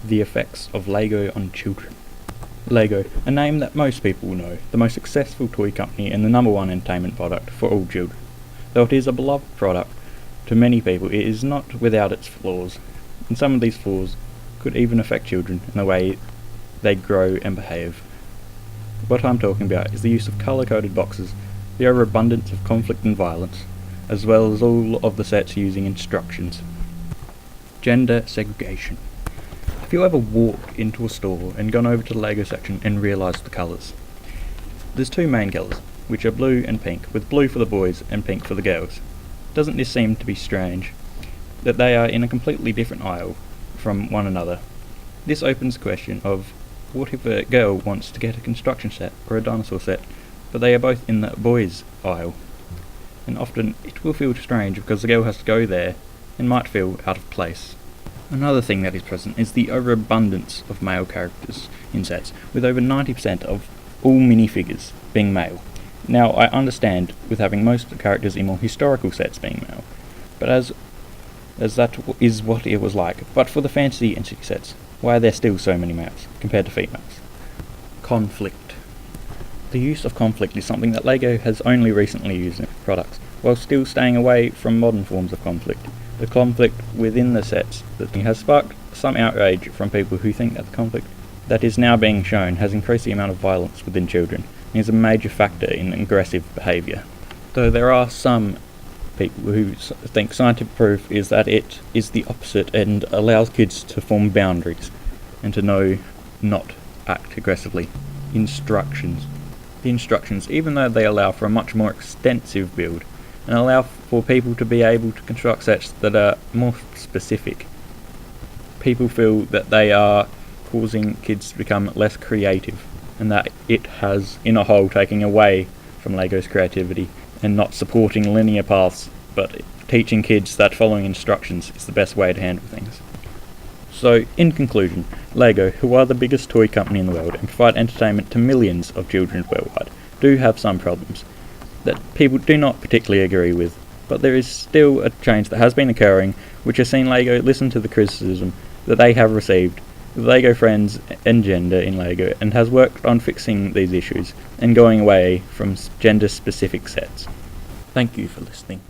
The effects of LEGO on children. LEGO, a name that most people know, the most successful toy company and the #1 entertainment product for all children. Though it is a beloved product to many people, it is not without its flaws, and some of these flaws could even affect children in the way they grow and behave. What I'm talking about is the use of colour-coded boxes, the overabundance of conflict and violence, as well as all of the sets using instructions. Gender segregation. Have you ever walked into a store and gone over to the LEGO section and realised the colours? There's two main colours, which are blue and pink, with blue for the boys and pink for the girls. Doesn't this seem to be strange, that they are in a completely different aisle from one another? This opens the question of, what if a girl wants to get a construction set or a dinosaur set, but they are both in the boys' aisle? And often it will feel strange because the girl has to go there and might feel out of place. Another thing that is present is the overabundance of male characters in sets, with over 90% of all minifigures being male. Now, I understand with having most of the characters in more historical sets being male, but as that is what it was like. But for the fantasy and city sets, why are there still so many males compared to females? Conflict. The use of conflict is something that LEGO has only recently used in products, while still staying away from modern forms of conflict. The conflict within the sets that has sparked some outrage from people who think that the conflict that is now being shown has increased the amount of violence within children and is a major factor in aggressive behaviour. Though there are some people who think scientific proof is that it is the opposite and allows kids to form boundaries and to know not act aggressively. Instructions. The instructions, even though they allow for a much more extensive build and allow for people to be able to construct sets that are more specific, people feel that they are causing kids to become less creative, and that it has, in a whole, taken away from LEGO's creativity and not supporting linear paths, but teaching kids that following instructions is the best way to handle things. So, in conclusion, LEGO, who are the biggest toy company in the world and provide entertainment to millions of children worldwide, do have some problems that people do not particularly agree with, but there is still a change that has been occurring, which has seen LEGO listen to the criticism that they have received with LEGO Friends and gender in LEGO, and has worked on fixing these issues and going away from gender-specific sets. Thank you for listening.